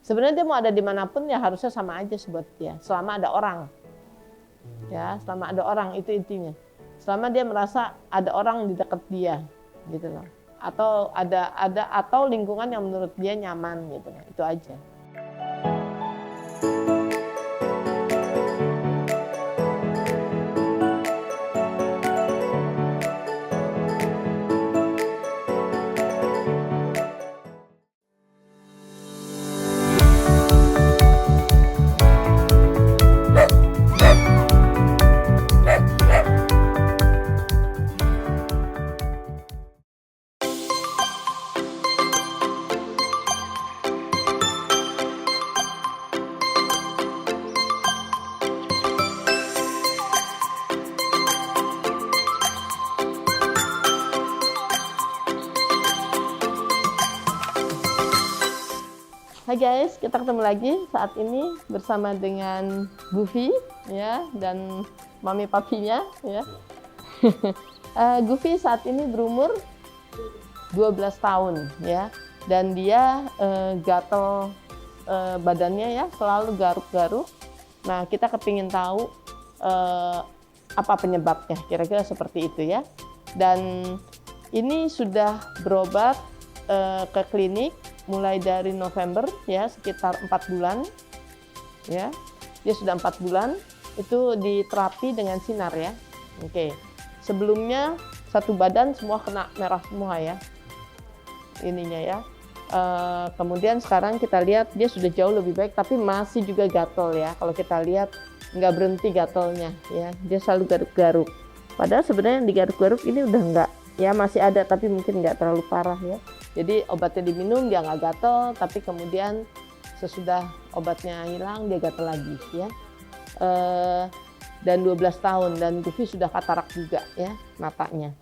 Sebenarnya dia mau ada dimanapun ya harusnya sama aja buat dia, selama ada orang. Ya, selama ada orang itu intinya. Selama dia merasa ada orang di dekat dia, gitu loh. Atau atau lingkungan yang menurut dia nyaman gitu, itu aja. Hai guys, kita ketemu lagi saat ini bersama dengan Goofy ya dan mami papinya ya. Goofy saat ini berumur 12 tahun ya dan dia gatel badannya ya, selalu garuk-garuk. Nah, kita kepingin tahu apa penyebabnya, kira-kira seperti itu ya. Dan ini sudah berobat ke klinik mulai dari November ya, sekitar 4 bulan ya. Dia sudah 4 bulan itu diterapi dengan sinar ya. Oke. Sebelumnya satu badan semua kena merah semua ya, ininya ya. Kemudian sekarang kita lihat dia sudah jauh lebih baik, tapi masih juga gatel ya. Kalau kita lihat nggak berhenti gatelnya ya, dia selalu garuk-garuk. Padahal sebenarnya yang digaruk-garuk ini udah nggak ya, masih ada tapi mungkin nggak terlalu parah ya. Jadi obatnya diminum dia nggak gatel, tapi kemudian sesudah obatnya hilang dia gatel lagi ya. Dan 12 tahun dan Goofy sudah katarak juga ya matanya.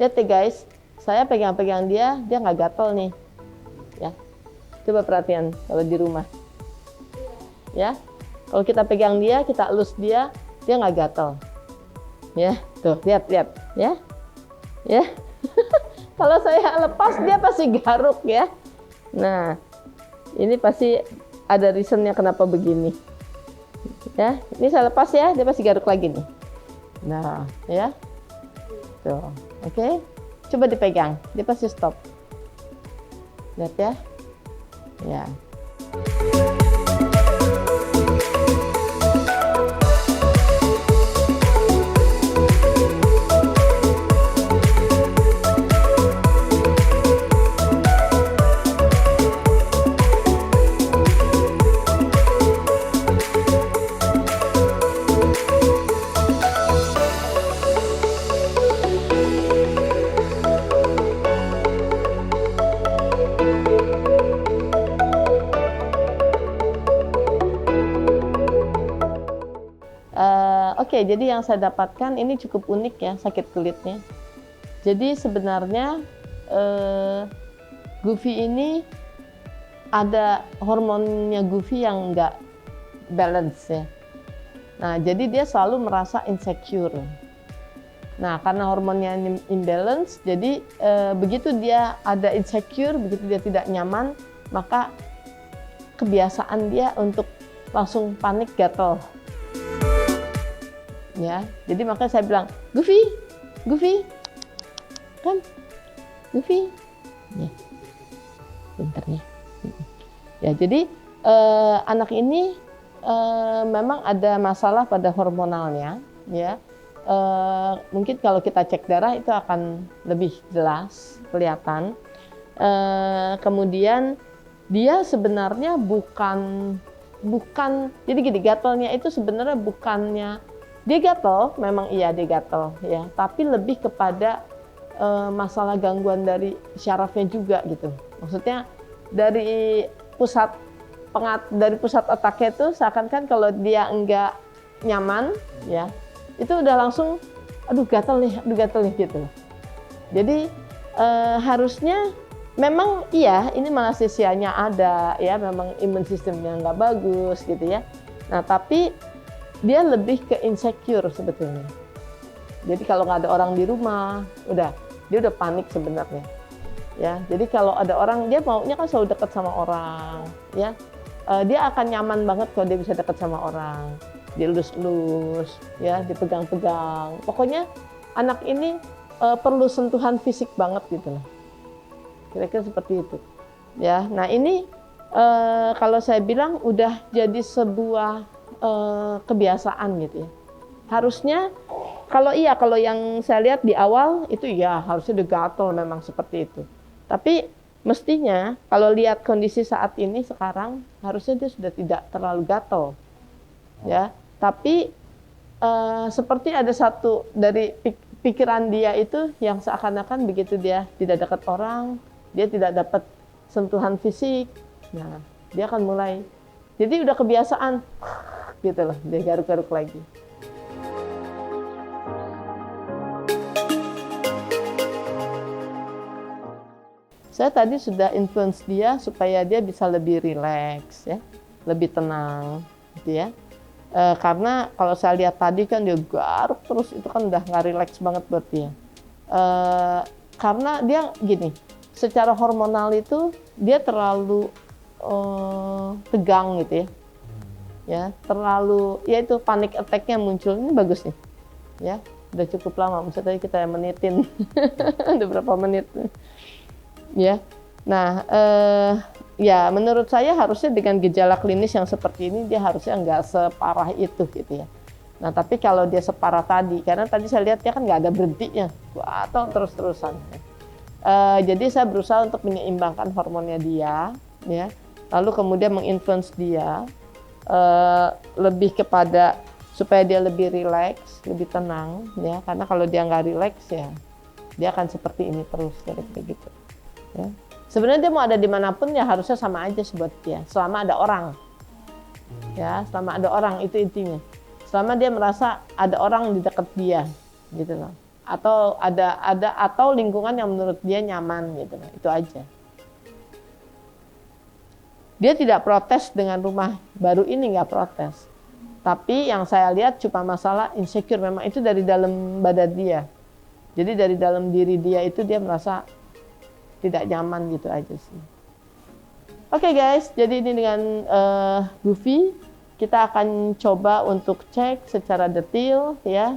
Lihat ya guys, saya pegang-pegang dia nggak gatel nih, ya. Coba perhatian kalau di rumah, ya. Kalau kita pegang dia, kita elus dia nggak gatel, ya. Tuh, lihat, ya, ya. Kalau saya lepas dia pasti garuk ya. Nah, ini pasti ada reasonnya kenapa begini, ya. Ini saya lepas ya, dia pasti garuk lagi nih. Nah, ya. Tuh. Oke, coba dipegang, dia pasti stop. Lihat ya, ya. Oke, jadi yang saya dapatkan ini cukup unik ya, sakit kulitnya. Jadi sebenarnya Goofy ini ada hormonnya Goofy yang nggak balance ya. Nah, jadi dia selalu merasa insecure. Nah, karena hormonnya imbalance, jadi begitu dia ada insecure, begitu dia tidak nyaman, maka kebiasaan dia untuk langsung panik gatel. Ya, jadi makanya saya bilang, Goofy, kan, Goofy, ya, pinternya. Ya, jadi anak ini memang ada masalah pada hormonalnya, ya. Mungkin kalau kita cek darah itu akan lebih jelas kelihatan. Kemudian dia sebenarnya bukan, jadi gini, gatelnya itu sebenarnya bukannya dia gatel, memang iya dia gatel ya, tapi lebih kepada masalah gangguan dari syarafnya juga gitu. Maksudnya dari pusat dari pusat otaknya itu seakan-akan kalau dia enggak nyaman, ya, itu udah langsung, aduh gatel nih gitu. Jadi harusnya memang iya, ini malasesianya ada, ya, memang imun sistemnya nggak bagus gitu ya. Nah tapi dia lebih ke insecure sebetulnya. Jadi kalau nggak ada orang di rumah, dia udah panik sebenarnya. Ya, jadi kalau ada orang, dia maunya kan selalu dekat sama orang, ya. Dia akan nyaman banget kalau dia bisa dekat sama orang, dielus-elus, ya, dipegang-pegang. Pokoknya anak ini perlu sentuhan fisik banget gitu lah. Kira-kira seperti itu. Ya, nah ini kalau saya bilang udah jadi sebuah kebiasaan gitu ya. Harusnya kalau yang saya lihat di awal itu ya harusnya udah gatel memang seperti itu. Tapi mestinya kalau lihat kondisi saat ini sekarang harusnya dia sudah tidak terlalu gatel. Ya, tapi seperti ada satu dari pikiran dia itu yang seakan-akan begitu dia tidak dekat orang, dia tidak dapat sentuhan fisik. Nah, dia akan mulai jadi udah kebiasaan gitu loh, dia garuk-garuk lagi. Saya tadi sudah influence dia supaya dia bisa lebih rileks, ya, lebih tenang, gitu ya. Karena kalau saya lihat tadi kan dia garuk terus, itu kan udah nggak rileks banget buat dia. Karena dia gini, secara hormonal itu dia terlalu tegang gitu ya. Ya, terlalu, ya itu panic attack-nya muncul. Ini bagus nih, ya, udah cukup lama. Misalnya tadi kita menitin, udah berapa menit. Ya, nah ya menurut saya harusnya dengan gejala klinis yang seperti ini dia harusnya nggak separah itu gitu ya. Nah tapi kalau dia separah tadi, karena tadi saya lihat dia kan nggak ada berhentinya, atau terus-terusan. Jadi saya berusaha untuk menyeimbangkan hormonnya dia, ya, lalu kemudian menginfluence dia lebih kepada supaya dia lebih rileks, lebih tenang, ya, karena kalau dia nggak rileks ya dia akan seperti ini terus kayak gitu. Ya. Sebenarnya dia mau ada dimanapun ya harusnya sama aja buat dia, selama ada orang. Ya, selama ada orang itu intinya. Selama dia merasa ada orang di dekat dia, gitu loh. Atau atau lingkungan yang menurut dia nyaman, gitu loh. Itu aja. Dia tidak protes dengan rumah baru ini, nggak protes. Tapi yang saya lihat cuma masalah insecure, memang itu dari dalam badan dia. Jadi dari dalam diri dia itu dia merasa tidak nyaman gitu aja sih. Oke guys, jadi ini dengan Goofy kita akan coba untuk cek secara detail ya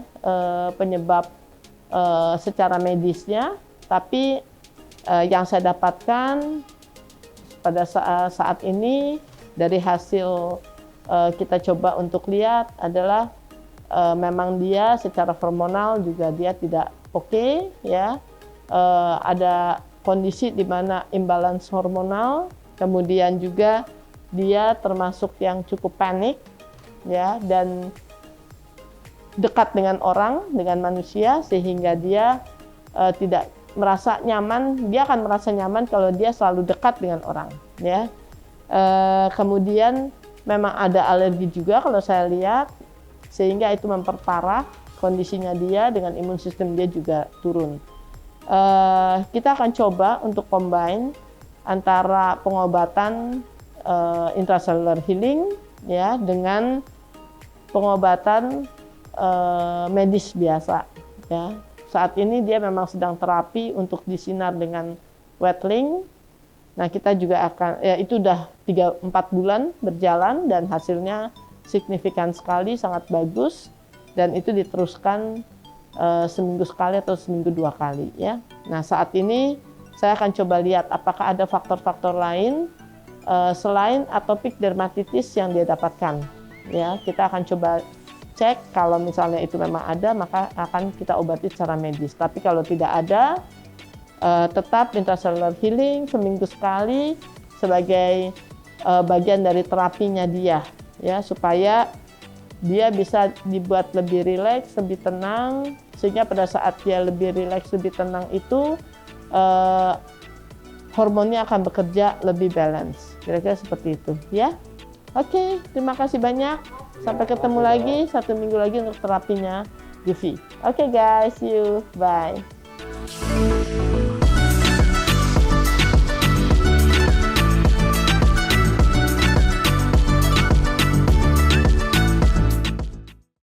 penyebab secara medisnya. Tapi yang saya dapatkan pada saat ini dari hasil kita coba untuk lihat adalah memang dia secara hormonal juga dia tidak oke, ya. Ada kondisi di mana imbalance hormonal, kemudian juga dia termasuk yang cukup panik, ya, dan dekat dengan orang, dengan manusia, sehingga dia tidak merasa nyaman. Dia akan merasa nyaman kalau dia selalu dekat dengan orang, ya. Kemudian memang ada alergi juga kalau saya lihat, sehingga itu memperparah kondisinya dia, dengan imun sistem dia juga turun. Kita akan coba untuk combine antara pengobatan intracellular healing, ya, dengan pengobatan medis biasa, ya. Saat ini dia memang sedang terapi untuk disinar dengan wetling. Nah kita juga akan, ya, itu udah 3-4 bulan berjalan dan hasilnya signifikan sekali, sangat bagus, dan itu diteruskan seminggu sekali atau seminggu 2 kali, ya. Nah saat ini saya akan coba lihat apakah ada faktor-faktor lain selain atopic dermatitis yang dia dapatkan, ya. Kita akan coba cek, kalau misalnya itu memang ada maka akan kita obati secara medis. Tapi kalau tidak ada, tetap intracellular healing seminggu sekali sebagai bagian dari terapinya dia, ya, supaya dia bisa dibuat lebih rileks, lebih tenang, sehingga pada saat dia lebih rileks, lebih tenang itu hormonnya akan bekerja lebih balance. Kira-kira seperti itu ya. Oke, terima kasih banyak. Sampai ketemu lagi 1 minggu lagi untuk terapinya Juvi. Oke guys, see you. Bye.